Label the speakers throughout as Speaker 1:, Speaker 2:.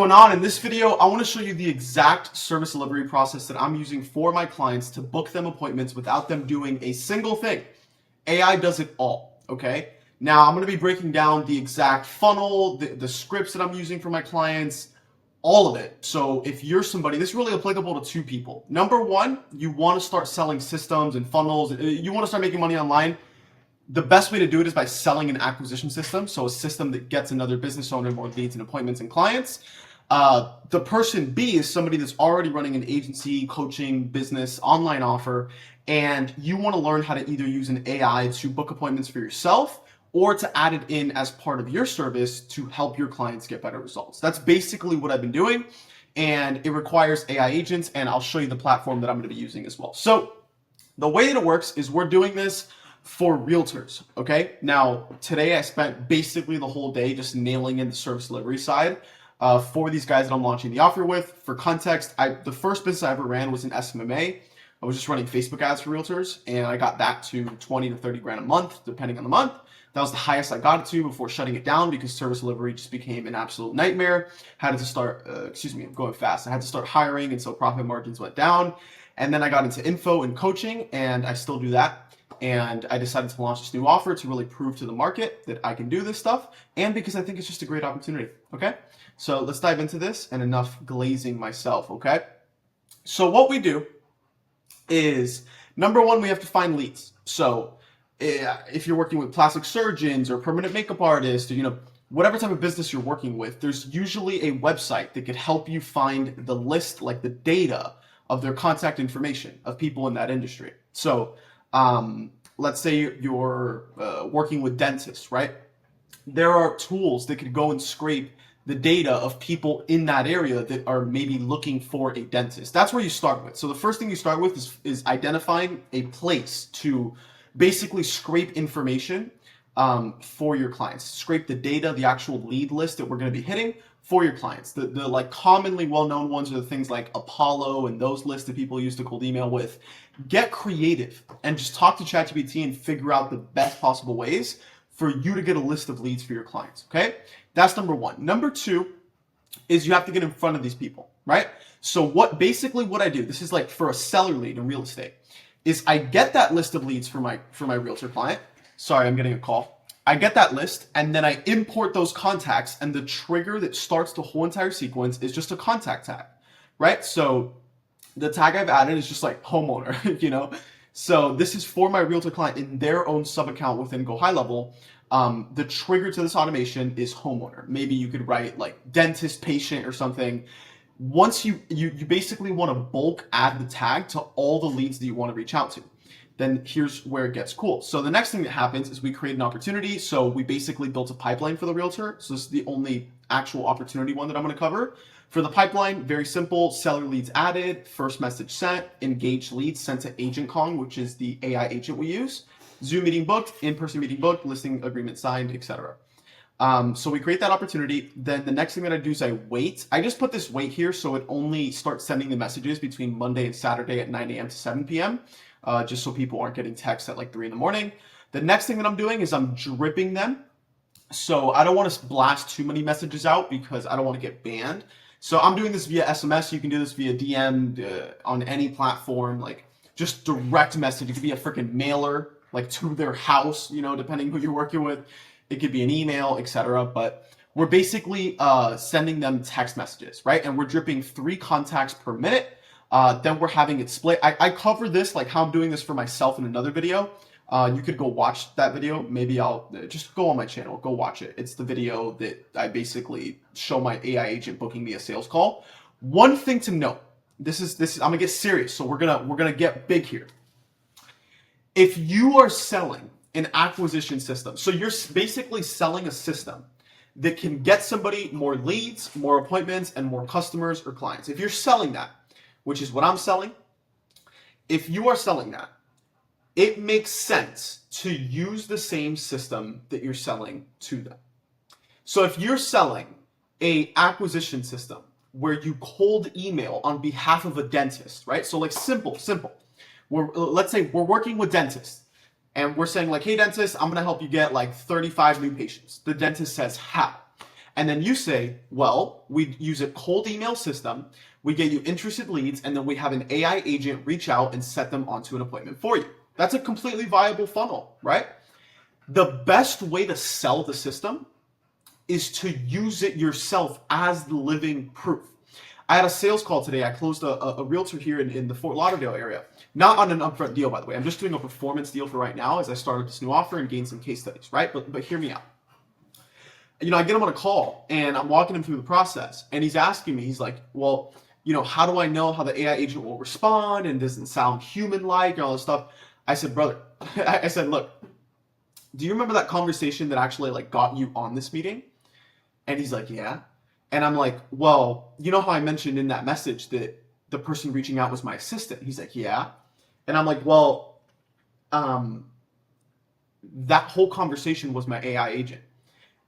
Speaker 1: Going on in this video, I want to show you the exact service delivery process that I'm using for my clients to book them appointments without them doing a single thing. AI does it all, okay? Now, I'm going to be breaking down the exact funnel, the scripts that I'm using for my clients, all of it. So if you're somebody, this is really applicable to two people. Number one, you want to start selling systems and funnels. You want to start making money online. The best way to do it is by selling an acquisition system. So a system that gets another business owner more leads and appointments and clients. The person B is somebody that's already running an agency, coaching, business, online offer, and you want to learn how to either use an AI to book appointments for yourself or to add it in as part of your service to help your clients get better results. That's basically what I've been doing, and it requires AI agents, and I'll show you the platform that I'm going to be using as well. So the way that it works is we're doing this for realtors, okay? Now, today I spent basically the whole day just nailing in the service delivery side for these guys that I'm launching the offer with. For context, the first business I ever ran was in SMMA. I was just running Facebook ads for realtors, and I got that to 20 to 30 grand a month, depending on the month. That was the highest I got it to before shutting it down because service delivery just became an absolute nightmare. Had to start, I'm going fast. I had to start hiring, and so profit margins went down. And then I got into info and coaching, and I still do that. And I decided to launch this new offer to really prove to the market that I can do this stuff, and because I think it's just a great opportunity, okay? So let's dive into this, and enough glazing myself, okay? So what we do is, number one, we have to find leads. So if you're working with plastic surgeons or permanent makeup artists, or whatever type of business you're working with, there's usually a website that could help you find the list, like the data of their contact information of people in that industry. So let's say you're working with dentists, right? There are tools that could go and scrape the data of people in that area that are maybe looking for a dentist. That's where you start with. So the first thing you start with is identifying a place to basically scrape information for your clients. Scrape the data, the actual lead list that we're going to be hitting for your clients. The like commonly well-known ones are the things like Apollo and those lists that people use to cold email with. Get creative and just talk to ChatGPT and figure out the best possible ways for you to get a list of leads for your clients, okay? That's number one. Number two is you have to get in front of these people, right? So what I do, this is like for a seller lead in real estate, is I get that list of leads for my realtor client. Sorry, I'm getting a call. I get that list, and then I import those contacts, and the trigger that starts the whole entire sequence is just a contact tag, right? So the tag I've added is just like homeowner, So this is for my realtor client in their own sub-account within Go High Level. The trigger to this automation is homeowner. Maybe you could write like dentist, patient, or something. Once you basically want to bulk add the tag to all the leads that you want to reach out to. Then here's where it gets cool. So the next thing that happens is we create an opportunity. So we basically built a pipeline for the realtor. So this is the only actual opportunity one that I'm going to cover. For the pipeline, very simple, seller leads added, first message sent, engaged leads sent to Agent Kong, which is the AI agent we use, Zoom meeting booked, in-person meeting booked, listing agreement signed, etc. So we create that opportunity. Then the next thing that I do is I wait. I just put this wait here so it only starts sending the messages between Monday and Saturday at 9 a.m. to 7 p.m. Just so people aren't getting texts at like 3 in the morning. The next thing that I'm doing is I'm dripping them. So I don't want to blast too many messages out because I don't want to get banned. So I'm doing this via SMS. You can do this via DM on any platform, like just direct message. It could be a freaking mailer, like to their house, depending who you're working with. It could be an email, etc. But we're basically sending them text messages, right? And we're dripping 3 contacts per minute. Then we're having it split. I cover this, like how I'm doing this for myself in another video. You could go watch that video. Maybe I'll just go on my channel, go watch it. It's the video that I basically show my AI agent booking me a sales call. One thing to note, this is I'm gonna get serious. So we're gonna get big here. If you are selling an acquisition system, so you're basically selling a system that can get somebody more leads, more appointments, and more customers or clients. If you're selling that, which is what I'm selling, if you are selling that, it makes sense to use the same system that you're selling to them. So if you're selling a acquisition system where you cold email on behalf of a dentist, right? So like simple. Let's say we're working with dentists and we're saying like, hey dentist, I'm gonna help you get like 35 new patients. The dentist says, how? And then you say, well, we use a cold email system. We get you interested leads, and then we have an AI agent reach out and set them onto an appointment for you. That's a completely viable funnel, right? The best way to sell the system is to use it yourself as the living proof. I had a sales call today. I closed a realtor here in the Fort Lauderdale area. Not on an upfront deal, by the way. I'm just doing a performance deal for right now as I started this new offer and gained some case studies, right? But hear me out. I get him on a call and I'm walking him through the process, and he's asking me, he's like, well, how do I know how the AI agent will respond and doesn't sound human-like and all this stuff? I said, brother, I said, look, do you remember that conversation that actually got you on this meeting? And he's like, yeah. And I'm like, well, you know how I mentioned in that message that the person reaching out was my assistant? He's like, yeah. And I'm like, well, that whole conversation was my AI agent.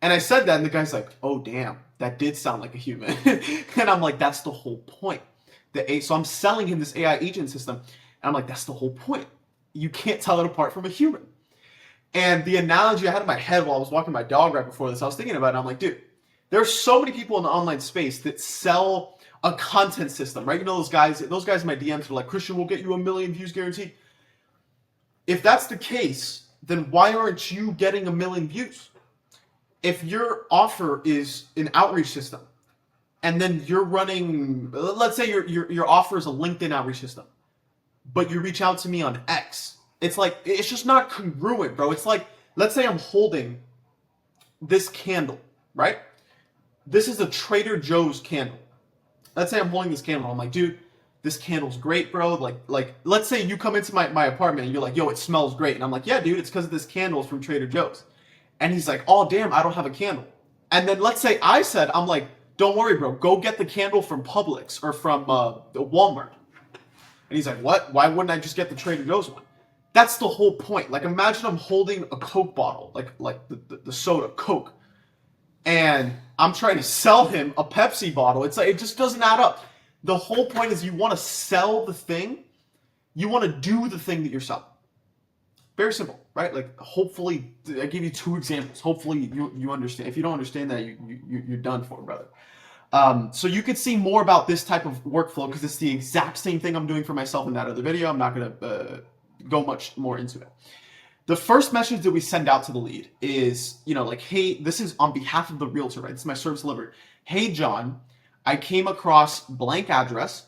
Speaker 1: And I said that, and the guy's like, oh, damn, that did sound like a human. And I'm like, that's the whole point. So I'm selling him this AI agent system. And I'm like, that's the whole point. You can't tell it apart from a human. And the analogy I had in my head while I was walking my dog right before this, I was thinking about it. I'm like, dude, there are so many people in the online space that sell a content system, right? Those guys in my DMs are like, Christian, we'll get you 1 million views guaranteed. If that's the case, then why aren't you getting 1 million views? If your offer is an outreach system, and then you're running, let's say your offer is a LinkedIn outreach system, but you reach out to me on X, it's just not congruent, bro. It's like, let's say I'm holding this candle, right? This is a Trader Joe's candle. Let's say I'm holding this candle. I'm like, dude, this candle's great, bro. Like, let's say you come into my apartment and you're like, yo, it smells great. And I'm like, yeah, dude, it's because this candle's from Trader Joe's. And he's like, oh, damn, I don't have a candle. And then let's say I'm like, don't worry, bro. Go get the candle from Publix or from Walmart. And he's like, what? Why wouldn't I just get the Trader Joe's one? That's the whole point. Like, imagine I'm holding a Coke bottle, like the soda, Coke. And I'm trying to sell him a Pepsi bottle. It's like, it just doesn't add up. The whole point is you want to sell the thing. You want to do the thing that you're selling. Very simple, right? Like, hopefully, I give you 2 examples. Hopefully you understand. If you don't understand that, you're done for, brother. So you could see more about this type of workflow because it's the exact same thing I'm doing for myself in that other video. I'm not going to go much more into it. The first message that we send out to the lead is, hey, this is on behalf of the realtor, right? This is my service delivery. Hey, John, I came across blank address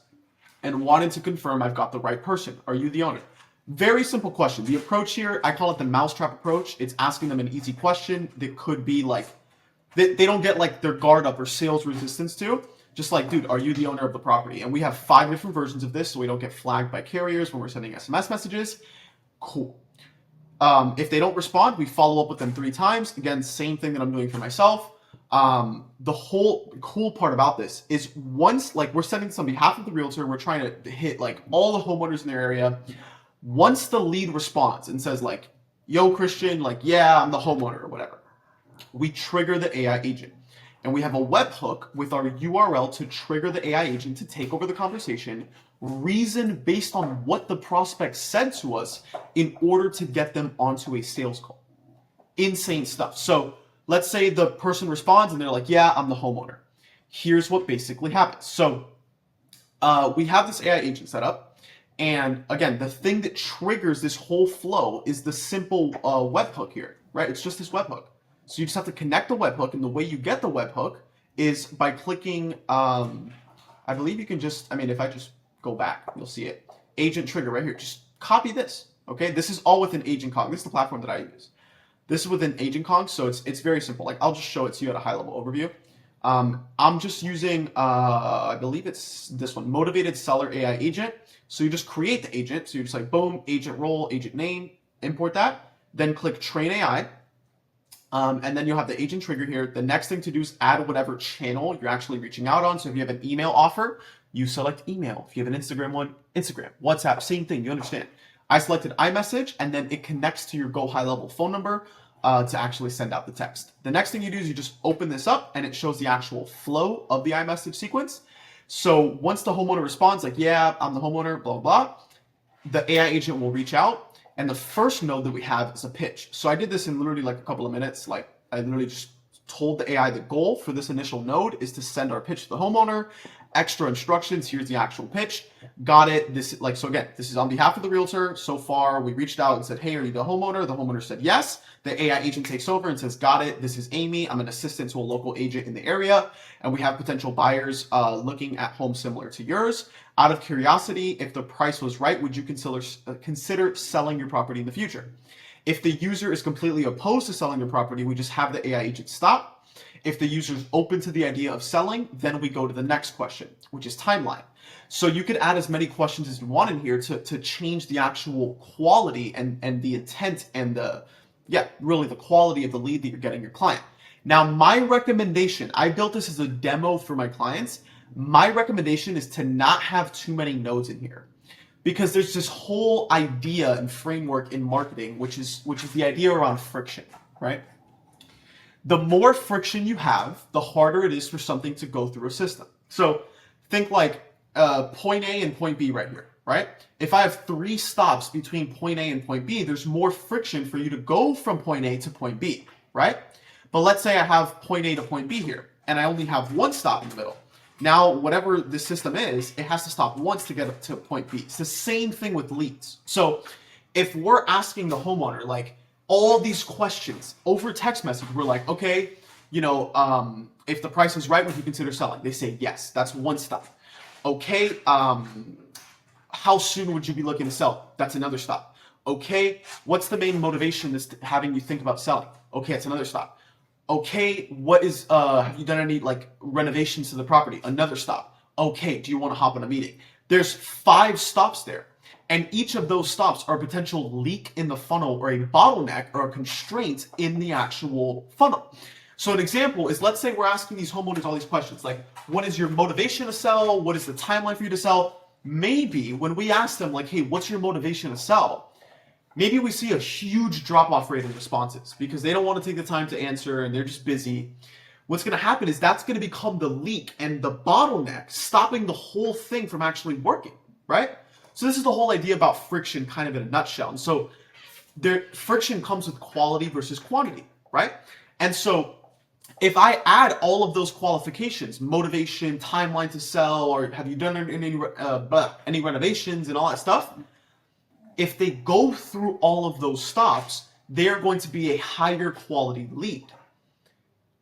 Speaker 1: and wanted to confirm I've got the right person. Are you the owner? Very simple question. The approach here, I call it the mousetrap approach. It's asking them an easy question that could be like, they don't get their guard up or sales resistance to. Just like, dude, are you the owner of the property? And we have 5 different versions of this so we don't get flagged by carriers when we're sending SMS messages. Cool. If they don't respond, we follow up with them 3 times. Again, same thing that I'm doing for myself. The whole cool part about this is once, we're sending this on behalf of the realtor, we're trying to hit all the homeowners in their area. Once the lead responds and says yo, Christian, yeah, I'm the homeowner or whatever, we trigger the AI agent. And we have a webhook with our URL to trigger the AI agent to take over the conversation, reason based on what the prospect said to us in order to get them onto a sales call. Insane stuff. So let's say the person responds and they're like, yeah, I'm the homeowner. Here's what basically happens. So we have this AI agent set up. And again, the thing that triggers this whole flow is the simple webhook here, right? It's just this webhook. So you just have to connect the webhook, and the way you get the webhook is by clicking, I believe you can just, if I just go back, you'll see it. Agent trigger right here. Just copy this, okay? This is all within Agent Kong. This is the platform that I use. This is within Agent Kong, so it's very simple. I'll just show it to you at a high-level overview. I'm just using, I believe it's this one, Motivated Seller AI Agent. So you just create the agent. So you're just boom, agent role, agent name, import that, then click train AI. And then you'll have the agent trigger here. The next thing to do is add whatever channel you're actually reaching out on. So if you have an email offer, you select email. If you have an Instagram one, Instagram. WhatsApp, same thing, you understand. I selected iMessage, and then it connects to your Go High Level phone number to actually send out the text. The next thing you do is you just open this up, and it shows the actual flow of the iMessage sequence. So once the homeowner responds, yeah, I'm the homeowner, blah, blah, the AI agent will reach out. And the first node that we have is a pitch. So I did this in literally a couple of minutes. I literally just told the AI the goal for this initial node is to send our pitch to the homeowner. Extra instructions, here's the actual pitch. Got it. This, like, so again, this is on behalf of the realtor. So far, we reached out and said, hey, are you the homeowner? The homeowner said yes. The AI agent takes over and says, got it. This is Amy. I'm an assistant to a local agent in the area, and we have potential buyers looking at homes similar to yours. Out of curiosity, if the price was right, would you consider selling your property in the future? If the user is completely opposed to selling your property, we just have the AI agent stop. If the user is open to the idea of selling, then we go to the next question, which is timeline. So you could add as many questions as you want in here to change the actual quality and the intent and really the quality of the lead that you're getting your client. Now, my recommendation, I built this as a demo for my clients. My recommendation is to not have too many nodes in here, because there's this whole idea and framework in marketing, which is the idea around friction, right? The more friction you have, the harder it is for something to go through a system. So think like point A and point B right here, right? If I have 3 stops between point A and point B, there's more friction for you to go from point A to point B, right? But let's say I have point A to point B here, and I only have 1 stop in the middle. Now, whatever the system is, it has to stop once to get up to point B. It's the same thing with leads. So if we're asking the homeowner, like, all these questions over text message, we're like, okay, if the price is right, would you consider selling? They say yes. That's 1 stop. Okay, how soon would you be looking to sell? That's another stop. Okay, what's the main motivation that's having you think about selling? Okay, that's another stop. Okay, what is have you done any like renovations to the property? Another stop. Okay, do you want to hop on a meeting? There's 5 stops there. And each of those stops are a potential leak in the funnel or a bottleneck or a constraint in the actual funnel. So an example is, let's say we're asking these homeowners all these questions, like, what is your motivation to sell? What is the timeline for you to sell? Maybe when we ask them, like, hey, what's your motivation to sell? Maybe we see a huge drop-off rate in responses because they don't want to take the time to answer and they're just busy. What's going to happen is that's going to become the leak and the bottleneck, stopping the whole thing from actually working, right? So this is the whole idea about friction kind of in a nutshell. And so friction comes with quality versus quantity, right? And so if I add all of those qualifications, motivation, timeline to sell, or have you done any renovations and all that stuff, if they go through all of those stops, they're going to be a higher quality lead.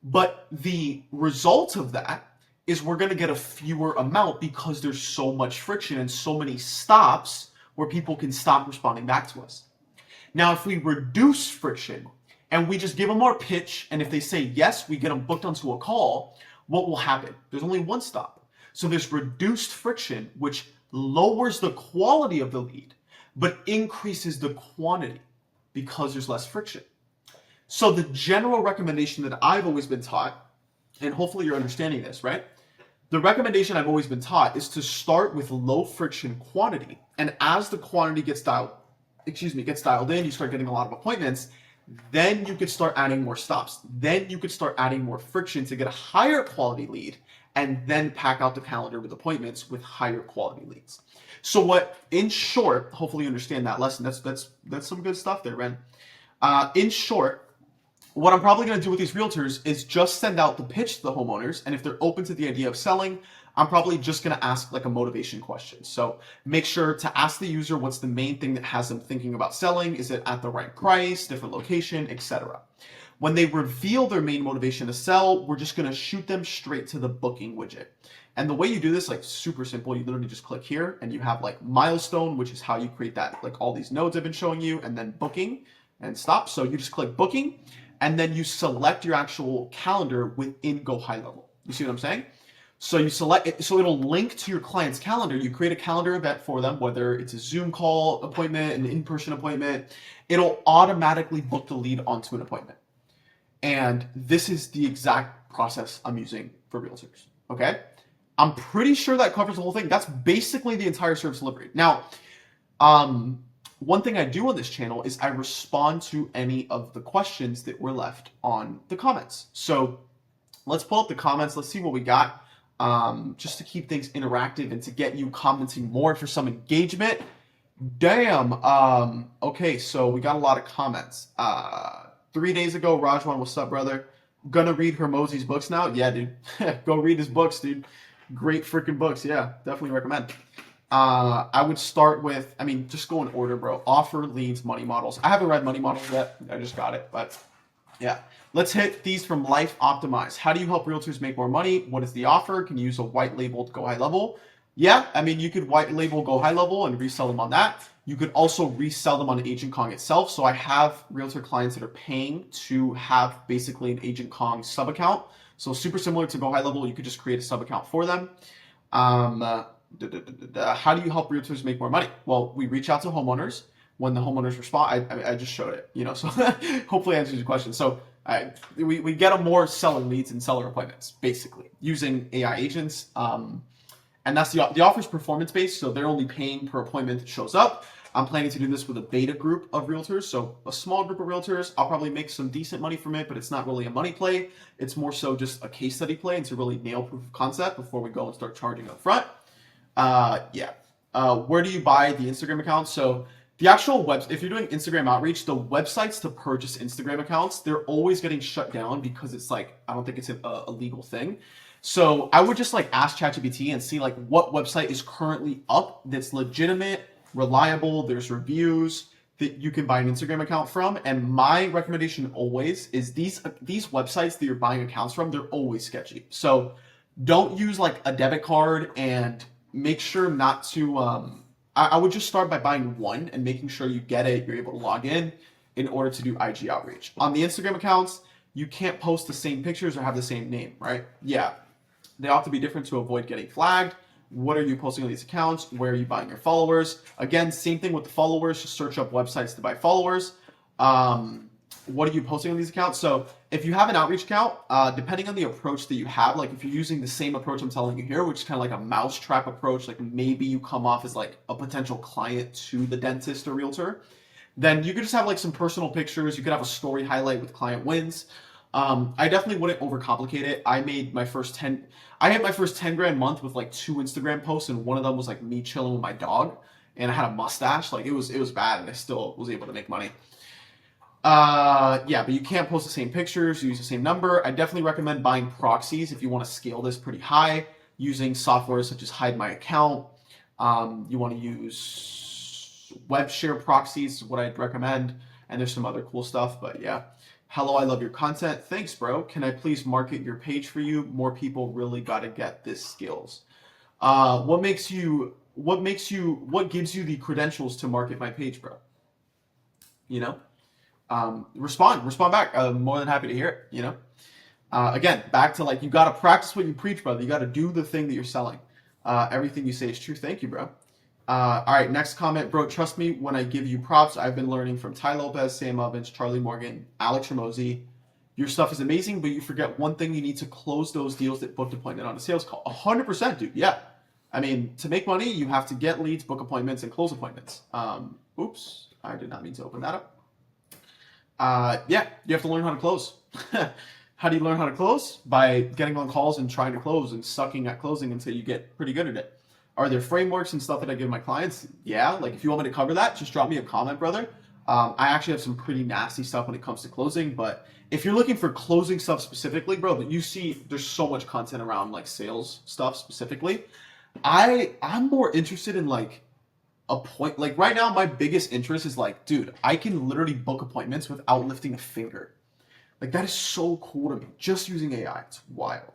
Speaker 1: But the result of that is we're going to get a fewer amount because there's so much friction and so many stops where people can stop responding back to us. Now, if we reduce friction and we just give them our pitch, and if they say yes, we get them booked onto a call, what will happen? There's only 1 stop. So there's reduced friction, which lowers the quality of the lead, but increases the quantity because there's less friction. So the general recommendation that I've always been taught, and hopefully you're understanding this, right? The recommendation I've always been taught is to start with low friction quantity. And as the quantity gets dialed in, you start getting a lot of appointments, then you could start adding more stops. Then you could start adding more friction to get a higher quality lead, and then pack out the calendar with appointments with higher quality leads. So in short, hopefully you understand that lesson. That's some good stuff there, Ren. In short, what I'm probably going to do with these realtors is just send out the pitch to the homeowners, and if they're open to the idea of selling, I'm probably just going to ask like a motivation question. So make sure to ask the user what's the main thing that has them thinking about selling. Is it at the right price, different location, etc. When they reveal their main motivation to sell, we're just going to shoot them straight to the booking widget. And the way you do this, like, super simple. You literally just click here and you have like milestone, which is how you create that, like all these nodes I've been showing you, and then booking and stop. So you just click booking, and then you select your actual calendar within Go High Level. You see what I'm saying? So you select it, so it'll link to your client's calendar. You create a calendar event for them, whether it's a Zoom call appointment, an in-person appointment. It'll automatically book the lead onto an appointment. And this is the exact process I'm using for realtors, okay? I'm pretty sure that covers the whole thing. That's basically the entire service delivery. Now, one thing I do on this channel is I respond to any of the questions that were left on the comments. So let's pull up the comments. Let's see what we got. Just to keep things interactive and to get you commenting more for some engagement. Damn. Okay, so we got a lot of comments. 3 days ago, Rajwan, what's up, brother? Gonna read Hormozi's books now? Yeah, dude. Go read his books, dude. Great freaking books. Yeah, definitely recommend. I would start with, I mean, just go in order, bro. Offer, leads, money models. I haven't read money models yet. I just got it, but yeah. Let's hit these from Life Optimized. How do you help realtors make more money? What is the offer? Can you use a white labeled Go High Level? Yeah, I mean, you could white label Go High Level and resell them on that. You could also resell them on Agent Kong itself. So I have realtor clients that are paying to have basically an Agent Kong sub account. So super similar to Go High Level, you could just create a sub account for them. How do you help realtors make more money? Well, we reach out to homeowners. When the homeowners respond, I just showed it, you know, so hopefully answers your question. So we get them more seller leads and seller appointments, basically, using AI agents. And that's the offer's performance based, so they're only paying per appointment that shows up. I'm planning to do this with a beta group of realtors, so a small group of realtors. I'll probably make some decent money from it, but it's not really a money play. It's more so just a case study play and to really nail proof of concept before we go and start charging up front. Where do you buy the Instagram account? So the actual web, if you're doing Instagram outreach, the websites to purchase Instagram accounts, they're always getting shut down because it's like, I don't think it's a legal thing. So I would just like ask ChatGPT and see like what website is currently up that's legitimate, reliable, there's reviews that you can buy an Instagram account from. And my recommendation always is these websites that you're buying accounts from, they're always sketchy. So don't use like a debit card, and make sure not to I would just start by buying one and making sure you get it, you're able to log in order to do IG outreach. On the Instagram accounts, you can't post the same pictures or have the same name, right? Yeah. They ought to be different to avoid getting flagged. What are you posting on these accounts? Where are you buying your followers? Again, same thing with the followers. Just search up websites to buy followers. What are you posting on these accounts? So if you have an outreach account, depending on the approach that you have, like if you're using the same approach I'm telling you here, which is kind of like a mousetrap approach, like maybe you come off as like a potential client to the dentist or realtor, then you could just have like some personal pictures. You could have a story highlight with client wins. I definitely wouldn't overcomplicate it. I hit my first 10 grand month with like 2 Instagram posts, and one of them was like me chilling with my dog, and I had a mustache. Like it was bad, and I still was able to make money. But you can't post the same pictures, use the same number. I definitely recommend buying proxies if you want to scale this pretty high, using software such as Hide My Account. You want to use web share proxies is what I'd recommend, and there's some other cool stuff, but yeah. Hello, I love your content. Thanks, bro. Can I please market your page for you? More people really got to get this skills. What gives you the credentials to market my page, bro? You know, respond back. I'm more than happy to hear it, you know? Again, back to like, you got to practice what you preach, brother. You got to do the thing that you're selling. Everything you say is true. Thank you, bro. All right, next comment, bro. Trust me when I give you props. I've been learning from Ty Lopez, Sam Ovens, Charlie Morgan, Alex Hormozi. Your stuff is amazing, but you forget one thing. You need to close those deals that booked appointment on a sales call. 100%, dude. Yeah. I mean, to make money, you have to get leads, book appointments, and close appointments. Oops, I did not mean to open that up. You have to learn how to close. How do you learn how to close? By getting on calls and trying to close and sucking at closing until you get pretty good at it. Are there frameworks and stuff that I give my clients? Yeah, like if you want me to cover that, just drop me a comment, brother. I actually have some pretty nasty stuff when it comes to closing, but if you're looking for closing stuff specifically, bro, that you see there's so much content around like sales stuff specifically. I'm more interested in like like right now my biggest interest is like, dude, I can literally book appointments without lifting a finger. Like that is so cool to me, just using AI. It's wild.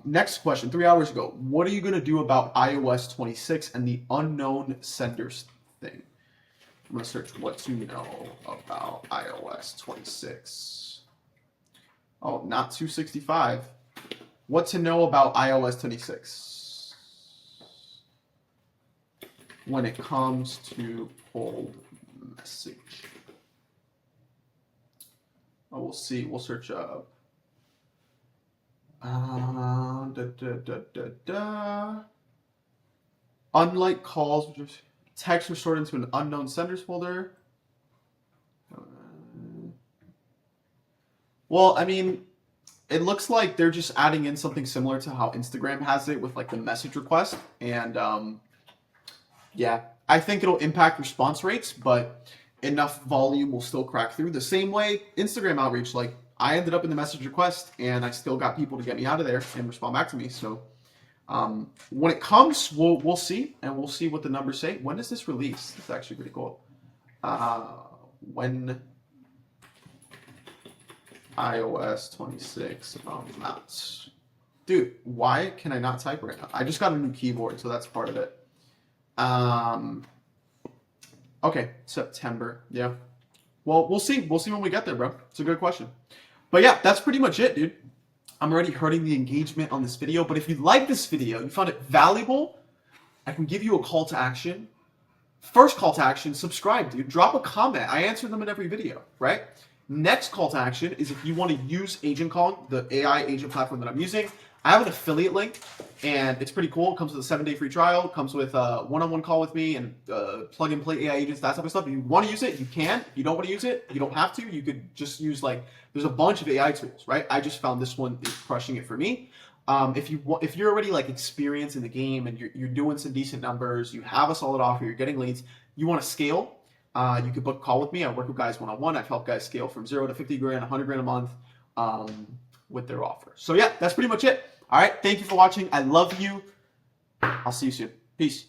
Speaker 1: Next question, 3 hours ago. What are you going to do about iOS 26 and the unknown senders thing? I'm going to search what to know about iOS 26. Oh, not 265. What to know about iOS 26 when it comes to old message. Oh, we'll see. We'll search up. Unlike calls, which texts are stored into an unknown senders folder. Well, I mean, it looks like they're just adding in something similar to how Instagram has it with like the message request. And I think it'll impact response rates, but enough volume will still crack through. The same way Instagram outreach, like I ended up in the message request, and I still got people to get me out of there and respond back to me. So when it comes, we'll see, and we'll see what the numbers say. When is this released? It's actually pretty cool. When iOS 26 out. Dude, why can I not type right now? I just got a new keyboard, so that's part of it. Okay, September. Yeah. Well, we'll see. We'll see when we get there, bro. It's a good question. But yeah, that's pretty much it, dude. I'm already hurting the engagement on this video, but if you like this video, you found it valuable, I can give you a call to action. First call to action, subscribe, dude. Drop a comment. I answer them in every video, right? Next call to action is if you want to use Agent Kong, the AI agent platform that I'm using. I have an affiliate link, and it's pretty cool. It comes with a 7-day free trial. It comes with a one-on-one call with me and plug and play AI agents, that type of stuff. If you want to use it, you can. If you don't want to use it, you don't have to. You could just use there's a bunch of AI tools, right? I just found this one is crushing it for me. If you're already experienced in the game and you're doing some decent numbers, you have a solid offer, you're getting leads, you want to scale, you could book a call with me. I work with guys one-on-one. I've helped guys scale from 0 to 50 grand, 100 grand a month with their offer. So yeah, that's pretty much it. All right. Thank you for watching. I love you. I'll see you soon. Peace.